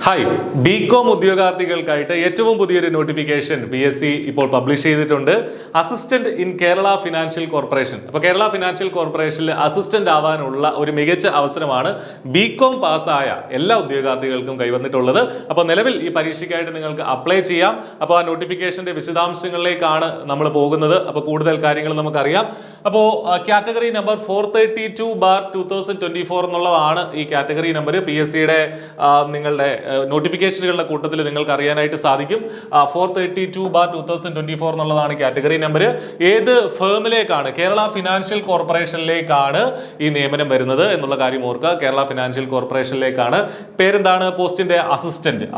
Hi, BCom ഉദ്യോഗാർത്ഥികൾക്കായിട്ട് ഏറ്റവും പുതിയൊരു notification PSC ഇപ്പോൾ പബ്ലിഷ് ചെയ്തിട്ടുണ്ട്. Assistant in Kerala financial corporation. അപ്പോൾ കേരള ഫിനാൻഷ്യൽ കോർപ്പറേഷനിൽ അസിസ്റ്റന്റ് ആവാനുള്ള ഒരു മികച്ച അവസരമാണ് ബികോം പാസ്സായ എല്ലാ ഉദ്യോഗാർത്ഥികൾക്കും കൈവന്നിട്ടുള്ളത്. അപ്പോൾ നിലവിൽ ഈ പരീക്ഷയ്ക്കായിട്ട് നിങ്ങൾക്ക് അപ്ലൈ ചെയ്യാം. അപ്പോൾ ആ നോട്ടിഫിക്കേഷന്റെ വിശദാംശങ്ങളിലേക്കാണ് നമ്മൾ പോകുന്നത്. അപ്പോൾ കൂടുതൽ കാര്യങ്ങൾ നമുക്കറിയാം. അപ്പോൾ കാറ്റഗറി നമ്പർ 432/2024 എന്നുള്ളതാണ് ഈ കാറ്റഗറി നമ്പർ. PSCയുടെ നിങ്ങളുടെ നോട്ടിഫിക്കേഷനുകളുടെ കൂട്ടത്തിൽ നിങ്ങൾക്ക് അറിയാനായിട്ട് സാധിക്കും. 432/2024 എന്നുള്ളതാണ് കാറ്റഗറി നമ്പർ. ഏത് ഫേമിലേക്കാണ്? കേരള ഫിനാൻഷ്യൽ കോർപ്പറേഷനിലേക്കാണ് ഈ നിയമനം വരുന്നത് എന്നുള്ള കാര്യം ഓർക്കുക. കേരള ഫിനാൻഷ്യൽ കോർപ്പറേഷനിലേക്കാണ്. പേരെന്താണ്? പോസ്റ്റിന്റെ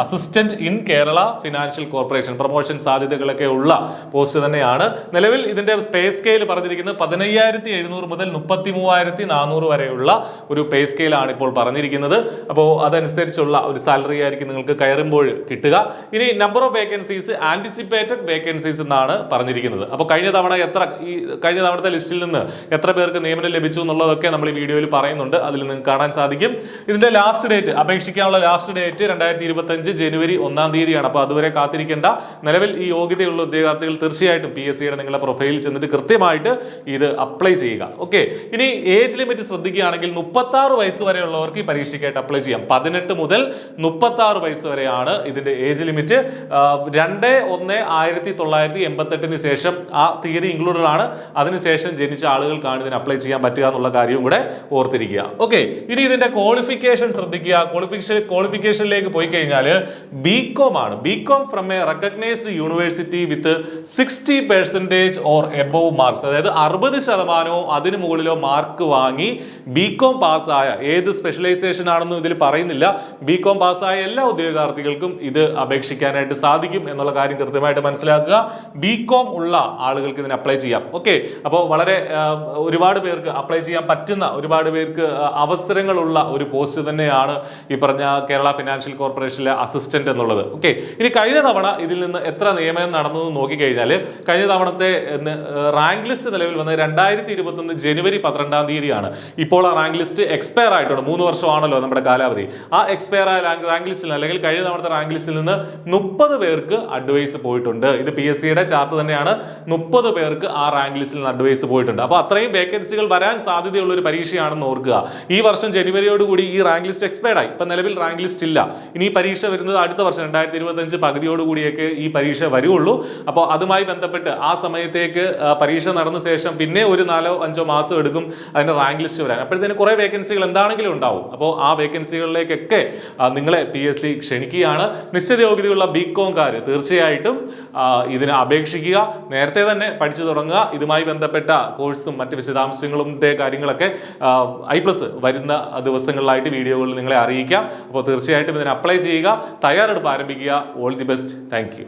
assistant in Kerala financial corporation. Promotion സാധ്യതകളൊക്കെ ഉള്ള പോസ്റ്റ് തന്നെയാണ്. നിലവിൽ ഇതിന്റെ പേ സ്കെയിൽ പറഞ്ഞിരിക്കുന്നത് 15,700 മുതൽ 33,400 വരെയുള്ള ഒരു പേ സ്കെയിലാണ് ഇപ്പോൾ പറഞ്ഞിരിക്കുന്നത്. അപ്പോൾ അതനുസരിച്ചുള്ള ഒരു സാലറി ആയിരിക്കും നിങ്ങൾക്ക് കയറുമ്പോൾ കിട്ടുക. ഇനി number of vacancies anticipated vacancies എന്നാണ് പറഞ്ഞിരിക്കുന്നത്. അപ്പോൾ കഴിഞ്ഞ തവണത്തെ ലിസ്റ്റിൽ നിന്ന് എത്ര പേർക്ക് നിയമനം ലഭിച്ചു എന്നുള്ളതൊക്കെ നമ്മൾ ഈ വീഡിയോയിൽ പറയുന്നുണ്ട്. അതിൽ നിങ്ങൾക്ക് കാണാൻ സാധിക്കും. ഇതിന്റെ ലാസ്റ്റ് ഡേറ്റ്, അപേക്ഷിക്കാനുള്ള ലാസ്റ്റ് ഡേറ്റ് 2025 ജനുവരി 1-ാം തീയതിയാണ്. അപ്പോൾ അതുവരെ കാത്തിരിക്കേണ്ട. നിലവിൽ ഈ യോഗ്യതയുള്ള ഉദ്യോഗാർത്ഥികൾ തീർച്ചയായിട്ടും PSCയുടെ നിങ്ങളുടെ പ്രൊഫൈലിൽ ചെന്നിട്ട് കൃത്യമായിട്ട് ഇത് അപ്ലൈ ചെയ്യുക. ഓക്കെ. ഇനി ഏജ് ലിമിറ്റ് ശ്രദ്ധിക്കുകയാണെങ്കിൽ 36 വയസ്സ് വരെയുള്ളവർക്ക് ഈ പരീക്ഷയ്ക്കായിട്ട് അപ്ലൈ ചെയ്യാം. 18 മുതൽ 36 വയസ്സ് വരെയാണ് ഇതിന്റെ ഏജ് ലിമിറ്റ്. 2/1/1988 ശേഷം ആ തീയതി ഇൻക്ലൂഡഡ് ആണ്. അതിനുശേഷം ജനിച്ച ആളുകൾക്കാണ് ഇതിന് അപ്ലൈ ചെയ്യാൻ പറ്റുക എന്നുള്ള കാര്യവും കൂടെ ഓർത്തിരിക്കുക. ഓക്കെ. ഇനി ഇതിന്റെ ക്വാളിഫിക്കേഷൻ ശ്രദ്ധിക്കുക. ക്വാളിഫിക്കേഷനിലേക്ക് പോയി കഴിഞ്ഞാൽ ബികോം ആണ്. B Com from a recognised university with 60% or above marks, അതായത് 60% അതിന് മുകളിലോ മാർക്ക് വാങ്ങി ബികോം പാസ്സായ, ഏത് സ്പെഷ്യലൈസേഷൻ ആണെന്നും ഇതിൽ പറയുന്നില്ല, ബികോം പാസ്സായ എല്ലാ ഉദ്യോഗാർത്ഥികൾക്കും ഇത് അപേക്ഷിക്കാനായിട്ട് സാധിക്കും എന്നുള്ള കാര്യം കൃത്യമായിട്ട് മനസ്സിലാക്കുക. ബികോം ഉള്ള ആളുകൾക്ക് ഇതിന് അപ്ലൈ ചെയ്യാം. ഓക്കെ. അപ്പോൾ വളരെ ഒരുപാട് പേർക്ക് അപ്ലൈ ചെയ്യാൻ പറ്റുന്ന, ഒരുപാട് പേർക്ക് അവസരങ്ങളുള്ള ഒരു പോസ്റ്റ് തന്നെയാണ് ഈ പറഞ്ഞ കേരള ഫിനാൻഷ്യൽ കോർപ്പറേഷനിലെ അസിസ്റ്റന്റ് എന്നുള്ളത്. ഓക്കെ. ഇനി കഴിഞ്ഞ തവണ ഇതിൽ നിന്ന് എത്ര നിയമനം നടന്നു എന്ന് നോക്കിക്കഴിഞ്ഞാൽ കഴിഞ്ഞ തവണത്തെ റാങ്ക് ലിസ്റ്റ് നിലവിൽ വന്നത് 2021 ജനുവരി 12-ാം തീയതിയാണ്. ഇപ്പോൾ ആ റാങ്ക് ലിസ്റ്റ് എക്സ്പയർ ആയിട്ടുണ്ട്. 3 വർഷമാണല്ലോ നമ്മുടെ കാലാവധി. ആ എക്സ്പയർ ആയ റാങ്ക് ലിസ്റ്റിൽ, അല്ലെങ്കിൽ കഴിഞ്ഞ തവണത്തെ റാങ്ക് ലിസ്റ്റിൽ നിന്ന് 30 പേർക്ക് അഡ്വൈസ് പോയിട്ടുണ്ട്. ഇത് PSCയുടെ ചാർട്ട് തന്നെയാണ്. 30 പേർക്ക് ആ റാങ്ക് ലിസ്റ്റിൽ നിന്ന് അഡ്വൈസ് പോയിട്ടുണ്ട്. അപ്പോൾ അത്രയും വേക്കൻസികൾ വരാൻ സാധ്യതയുള്ള ഒരു പരീക്ഷയാണെന്ന് ഓർക്കുക. ഈ വർഷം ജനുവരിയോടുകൂടി ഈ റാങ്ക് ലിസ്റ്റ് എക്സ്പയർഡ് ആയി. ഇപ്പം നിലവിൽ റാങ്ക് ലിസ്റ്റ് ഇല്ല. ഇനി പരീക്ഷ വരുന്നത് അടുത്ത വർഷം 2025 പകുതിയോടുകൂടിയൊക്കെ ഈ പരീക്ഷ വരുള്ളൂ. അപ്പോൾ അതുമായി ബന്ധപ്പെട്ട് ആ സമയത്തേക്ക് പരീക്ഷ നടന്ന ശേഷം പിന്നെ ഒരു 4-5 മാസം എടുക്കും അതിന്റെ റാങ്ക് ലിസ്റ്റ് വരാൻ. അപ്പോഴത്തേന് കുറെ വേക്കൻസികൾ എന്താണെങ്കിലും ഉണ്ടാവും. അപ്പോൾ ആ വേക്കൻസികളിലേക്കൊക്കെ നിങ്ങളെ PSC ക്ഷണിക്കുകയാണ്. നിശ്ചിത യോഗ്യതയുള്ള ബികോംകാർ തീർച്ചയായിട്ടും ഇതിന് അപേക്ഷിക്കുക. നേരത്തെ തന്നെ പഠിച്ചു തുടങ്ങുക. ഇതുമായി ബന്ധപ്പെട്ട കോഴ്സും മറ്റ് വിശദാംശങ്ങളും കാര്യങ്ങളൊക്കെ I+ വരുന്ന ദിവസങ്ങളിലായിട്ട് വീഡിയോകളിൽ നിങ്ങളെ അറിയിക്കാം. അപ്പോൾ തീർച്ചയായിട്ടും ഇതിന് അപ്ലൈ ചെയ്യുക. തയ്യാറെടുപ്പ് ആരംഭിക്കുക. All the best. Thank you.